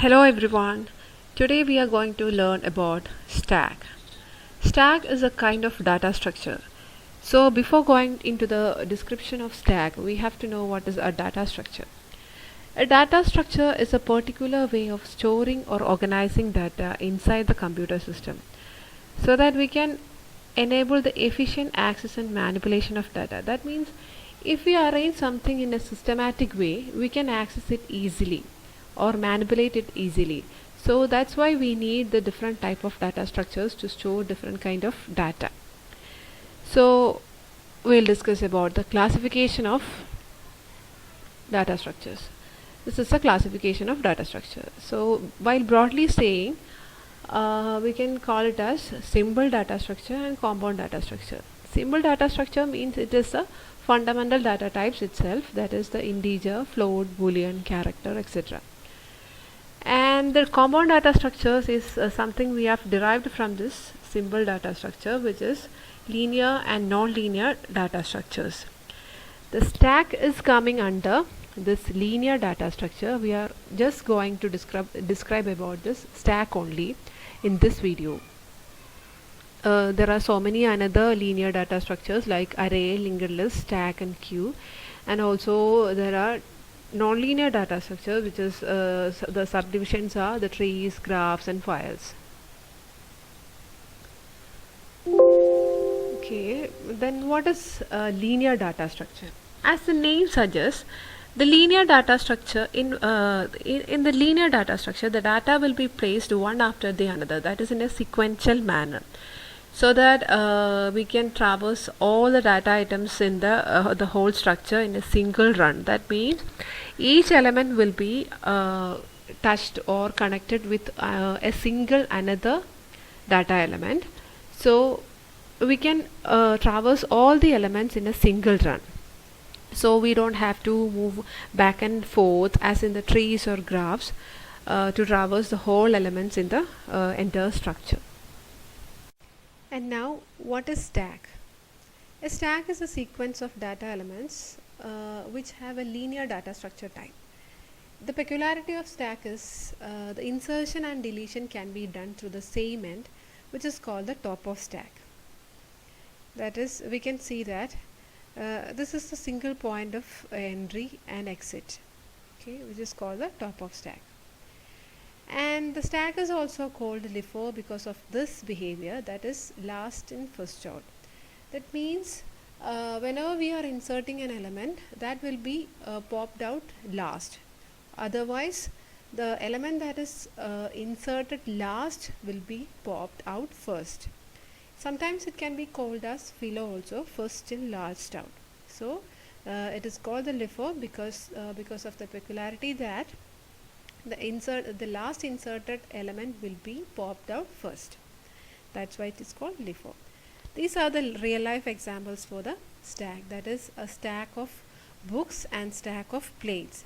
Hello everyone. Today we are going to learn about stack. Stack is a kind of data structure. So before going into the description of stack, we have to know what is a data structure. A data structure is a particular way of storing or organizing data inside the computer system so that we can enable the efficient access and manipulation of data. That means if we arrange something in a systematic way, we can access it easily or manipulate it easily. So that's why we need the different type of data structures to store different kind of data. So we'll discuss about the classification of data structures. This is a classification of data structure. So while broadly saying, we can call it as symbol data structure and compound data structure. Symbol data structure means it is the fundamental data types itself, that is the integer, float, boolean, character, etc. And the compound data structures is something we have derived from this symbol data structure, which is linear and non-linear data structures. The stack is coming under this linear data structure. We are just going to describe about this stack only in this video. There are so many another linear data structures like array, linked list, stack and queue, and also there are non-linear data structure, which is the subdivisions are the trees, graphs and files. Okay, then what is linear data structure? As the name suggests, the linear data structure in the linear data structure, the data will be placed one after the another, that is in a sequential manner, so that we can traverse all the data items in the whole structure in a single run. That means each element will be touched or connected with a single another data element, so we can traverse all the elements in a single run. So we don't have to move back and forth as in the trees or graphs to traverse the whole elements in the entire structure. And now, what is stack? A stack is a sequence of data elements which have a linear data structure type. The peculiarity of stack is the insertion and deletion can be done through the same end, which is called the top of stack. That is, we can see that this is the single point of entry and exit, okay, which is called the top of stack. And the stack is also called LIFO because of this behavior, that is last in first out. That means whenever we are inserting an element, that will be popped out last. Otherwise, the element that is inserted last will be popped out first. Sometimes it can be called as filo also, first in last out. So it is called the LIFO because of the peculiarity that the last inserted element will be popped out first. That's why it is called LIFO. These are the real life examples for the stack, that is a stack of books and stack of plates.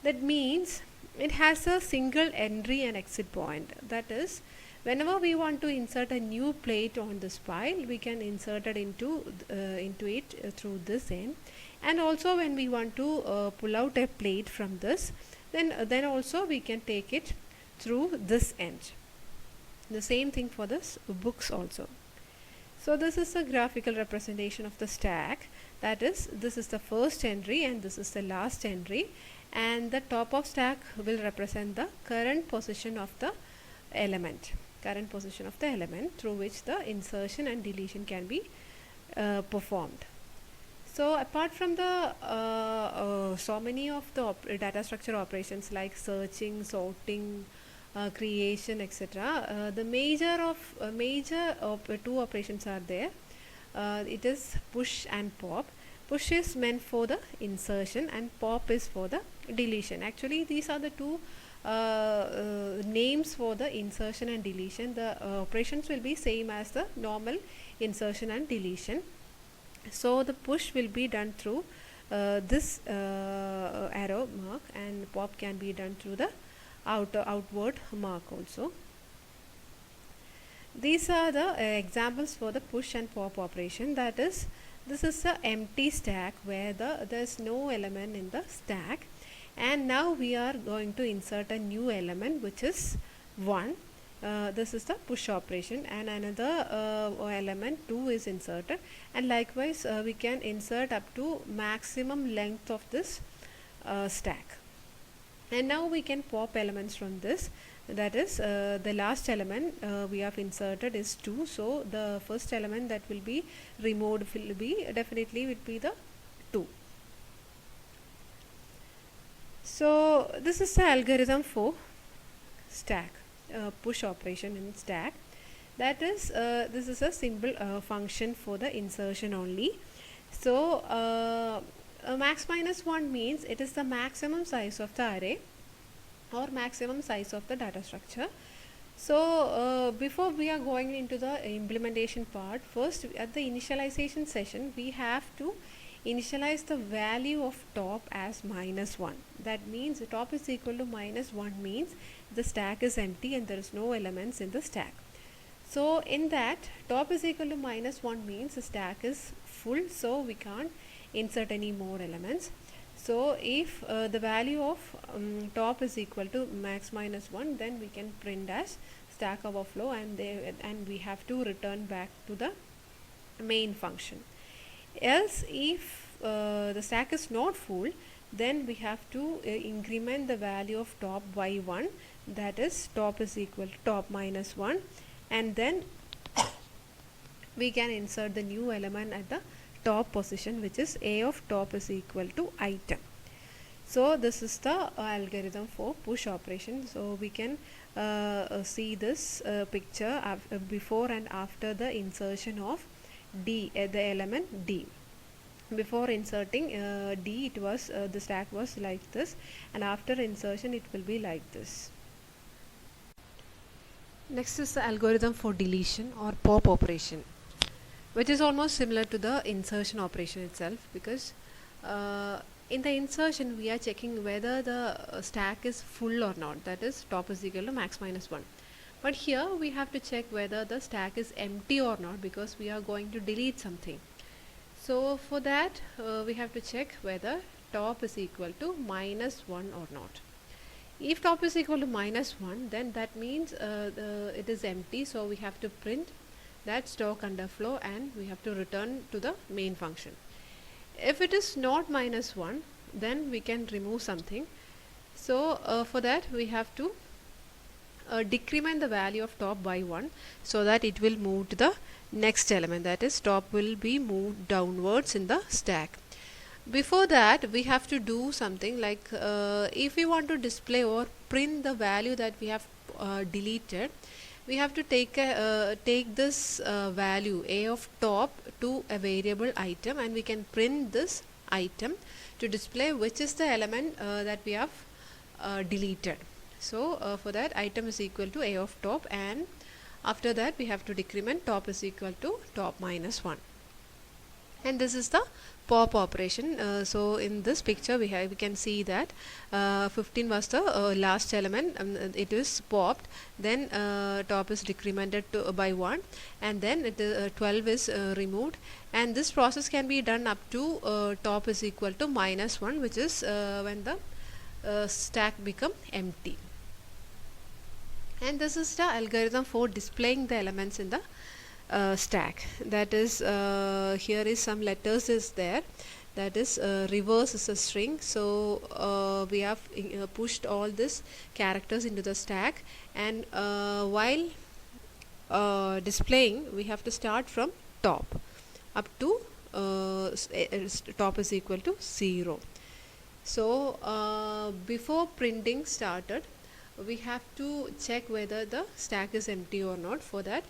That means it has a single entry and exit point. That is, whenever we want to insert a new plate on this pile, we can insert it into it through this end. And also when we want to pull out a plate from this, then also we can take it through this end. The same thing for this books also. So this is a graphical representation of the stack. That is, this is the first entry and this is the last entry, and the top of stack will represent the current position of the element through which the insertion and deletion can be performed. So apart from the so many of the data structure operations like searching, sorting, creation, etc., the major two operations are there. It is push and pop. Push is meant for the insertion and pop is for the deletion. Actually, these are the two names for the insertion and deletion. The operations will be same as the normal insertion and deletion. So the push will be done through this arrow mark, and pop can be done through the outward mark also. These are the examples for the push and pop operation. That is, this is a empty stack where there is no element in the stack, and now we are going to insert a new element, which is 1. This is the push operation, and another element 2 is inserted, and likewise we can insert up to maximum length of this stack. And now we can pop elements from this. That is, the last element we have inserted is 2, so the first element that will be removed will be the 2. So this is the algorithm for stack, push operation in stack. That is, this is a simple function for the insertion only. So max minus 1 means it is the maximum size of the array or maximum size of the data structure. So before we are going into the implementation part, first at the initialization session we have to initialize the value of top as -1. That means the top is equal to -1 means the stack is empty and there is no elements in the stack. So in that, top is equal to -1 means the stack is full, so we can't insert any more elements. So if the value of top is equal to max minus 1, then we can print as stack overflow, and we have to return back to the main function. Else if the stack is not full, then we have to increment the value of top by 1, that is top is equal to top minus 1, and then we can insert the new element at the top position, which is a of top is equal to item. So this is the algorithm for push operation. So we can see this picture before and after the insertion of D, the element D. Before inserting D, it was the stack was like this, and after insertion it will be like this. Next is the algorithm for deletion or pop operation, which is almost similar to the insertion operation itself, because in the insertion we are checking whether the stack is full or not, that is top is equal to max minus 1. But here we have to check whether the stack is empty or not, because we are going to delete something. So for that we have to check whether top is equal to -1 or not. If top is equal to -1, then that means it is empty, so we have to print that stock underflow and we have to return to the main function. If it is not -1, then we can remove something. So for that we have to decrement the value of top by 1, so that it will move to the next element, that is top will be moved downwards in the stack. Before that we have to do something like if we want to display or print the value that we have deleted, we have to take this value a of top to a variable item, and we can print this item to display which is the element that we have deleted. So for that, item is equal to a of top, and after that we have to decrement top is equal to top minus 1. And this is the pop operation. So in this picture we can see that 15 was the last element, it is popped, then top is decremented by 1, and then 12 is removed, and this process can be done up to top is equal to -1, which is when the stack become empty. And this is the algorithm for displaying the elements in the stack. That is, here is some letters is there, that is reverse is a string, so we have pushed all these characters into the stack, and while displaying we have to start from top up to top is equal to 0. So before printing started, we have to check whether the stack is empty or not. For that,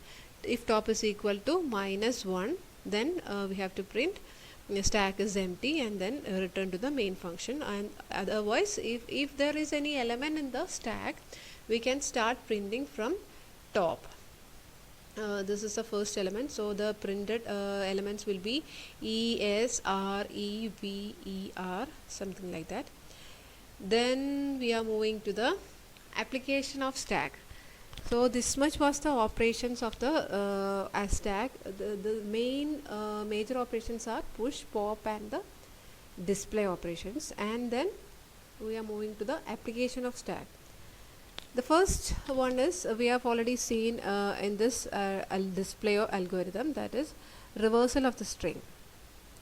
if top is equal to -1, then we have to print the stack is empty and then return to the main function. And otherwise, if there is any element in the stack, we can start printing from top. This is the first element, so the printed elements will be E, S, R, E, V, E, R, something like that. Then we are moving to the application of stack. So this much was the operations of the stack. The main major operations are push, pop, and the display operations. And then we are moving to the application of stack. The first one is we have already seen in this display or algorithm, that is reversal of the string.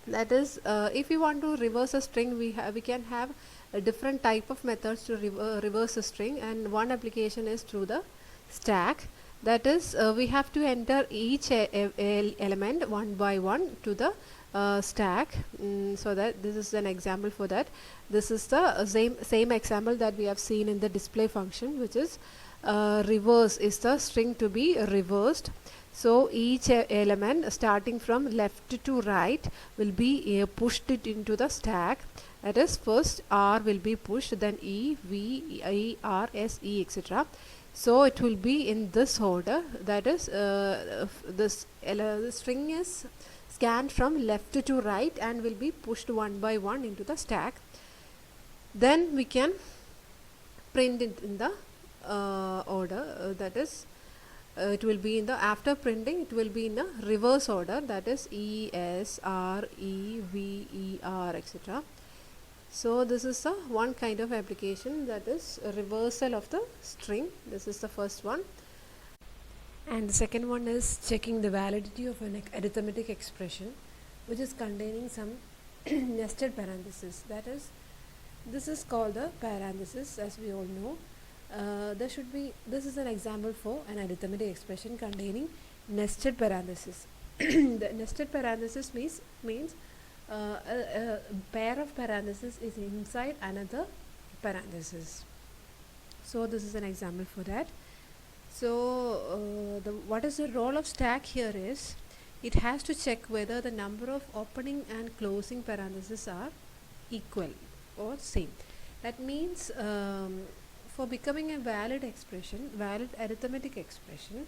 That is, if we want to reverse a string, we can have a different type of methods to reverse a string, and one application is through the stack. That is, we have to enter each element one by one to the stack. So that this is an example for that. This is the same example that we have seen in the display function, which is reverse is the string to be reversed. So each element starting from left to right will be pushed it into the stack. That is, first R will be pushed, then E, V, I, R, S, E, etc. So it will be in this order. That is, the string is scanned from left to right and will be pushed one by one into the stack. Then we can print it in the order, that is, it will be in the, after printing it will be in a reverse order, that is E, S, R, E, V, E, R, etc. So this is the one kind of application, that is a reversal of the string. This is the first one. And the second one is checking the validity of an arithmetic expression which is containing some nested parentheses. That is, this is called the parenthesis, as we all know. This is an example for an arithmetic expression containing nested parentheses. The nested parenthesis means a pair of parentheses is inside another parenthesis. So this is an example for that. So what is the role of stack here is, it has to check whether the number of opening and closing parentheses are equal or same. That means for becoming a valid arithmetic expression,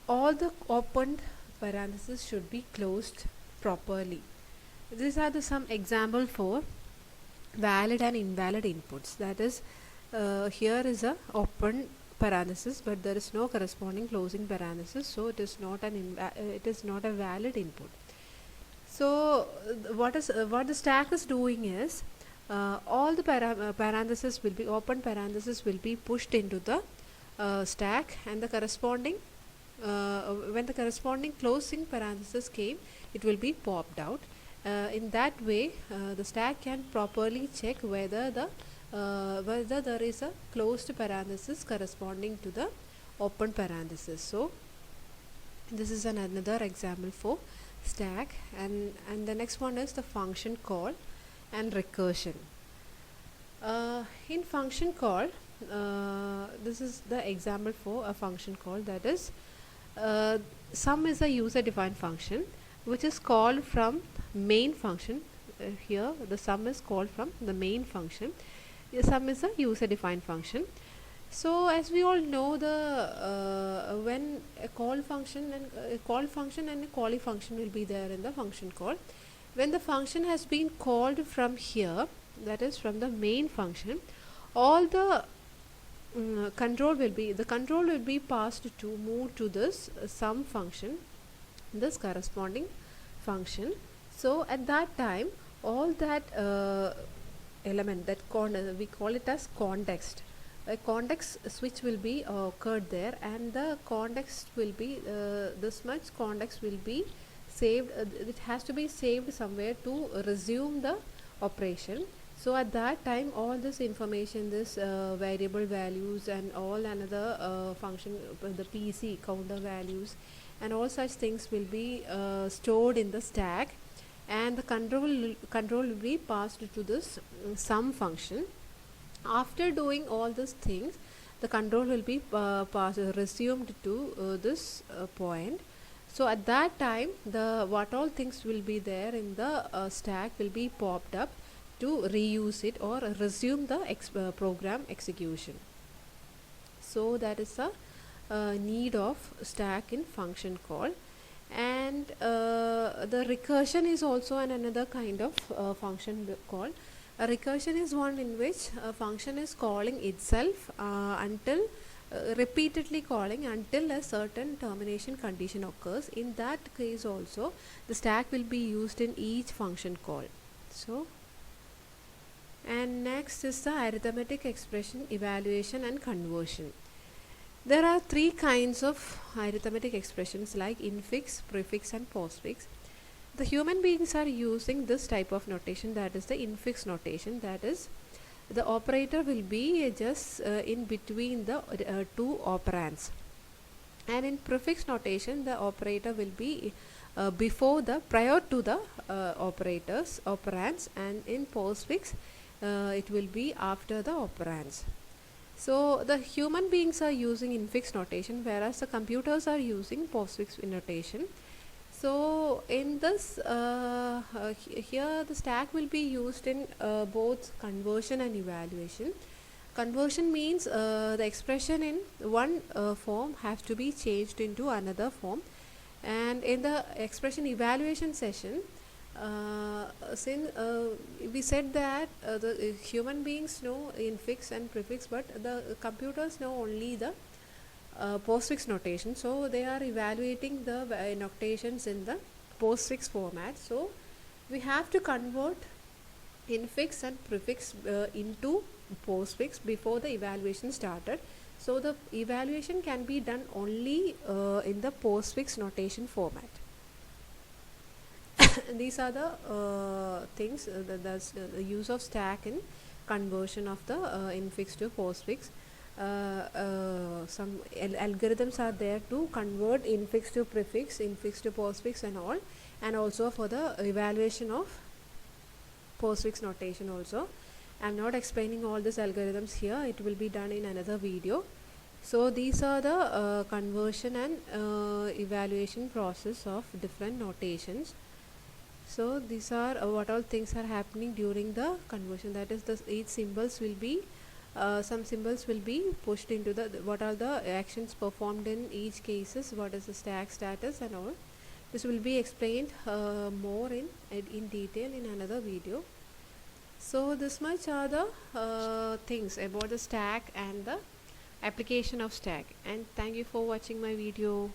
all the opened parentheses should be closed properly. These are some example for valid and invalid inputs. That is, here is a open parenthesis, but there is no corresponding closing parenthesis, so it is not a valid input. So what the stack is doing is, all the parentheses will be open parentheses will be pushed into the stack, and the corresponding when the corresponding closing parenthesis came, it will be popped out. In that way, the stack can properly check whether there is a closed parenthesis corresponding to the open parenthesis. So this is another example for stack. And the next one is the function call and recursion. In function call, this is the example for a function call, that is, sum is a user defined function which is called from main function. Here the sum is called from the main function. The sum is a user defined function. So as we all know, the when a call function and a calling function will be there in the function call. When the function has been called from here, that is from the main function, all the control will be passed to move to this sum function, this corresponding function. So at that time, all that element, that we call it as context, a context switch will be occurred there, and the context will be this much context will be saved. It has to be saved somewhere to resume the operation. So at that time, all this information, this variable values and all another function, the PC counter values and all such things will be stored in the stack, and the control will be passed to this sum function. After doing all these things, the control will be resumed to this point. So at that time, what all things will be there in the stack will be popped up to reuse it or resume the program execution. So that is the need of stack in function call. And the recursion is also another kind of function call. A recursion is one in which a function is calling itself until repeatedly calling until a certain termination condition occurs. In that case also, the stack will be used in each function call. So And next is the arithmetic expression evaluation and conversion. There are three kinds of arithmetic expressions like infix, prefix and postfix. The human beings are using this type of notation, that is the infix notation, that is the operator will be just in between the two operands, and in prefix notation the operator will be prior to the operands, and in postfix it will be after the operands. So the human beings are using infix notation, whereas the computers are using postfix notation. So in this here the stack will be used in both conversion and evaluation. Conversion means the expression in one form has to be changed into another form, and in the expression evaluation session, since we said that the human beings know infix and prefix, but the computers know only the postfix notation, so they are evaluating the notations in the postfix format. So we have to convert infix and prefix into postfix before the evaluation started. So the evaluation can be done only in the postfix notation format. These are the things, that's the use of stack in conversion of the infix to postfix. Some algorithms are there to convert infix to prefix, infix to postfix and all, and also for the evaluation of postfix notation also. I am not explaining all these algorithms here, it will be done in another video. So these are the conversion and evaluation process of different notations. So these are what all things are happening during the conversion, that is each symbols will be some symbols will be pushed into the what are the actions performed in each cases, what is the stack status and all. This will be explained more in detail in another video. So this much are the things about the stack and the application of stack, and thank you for watching my video.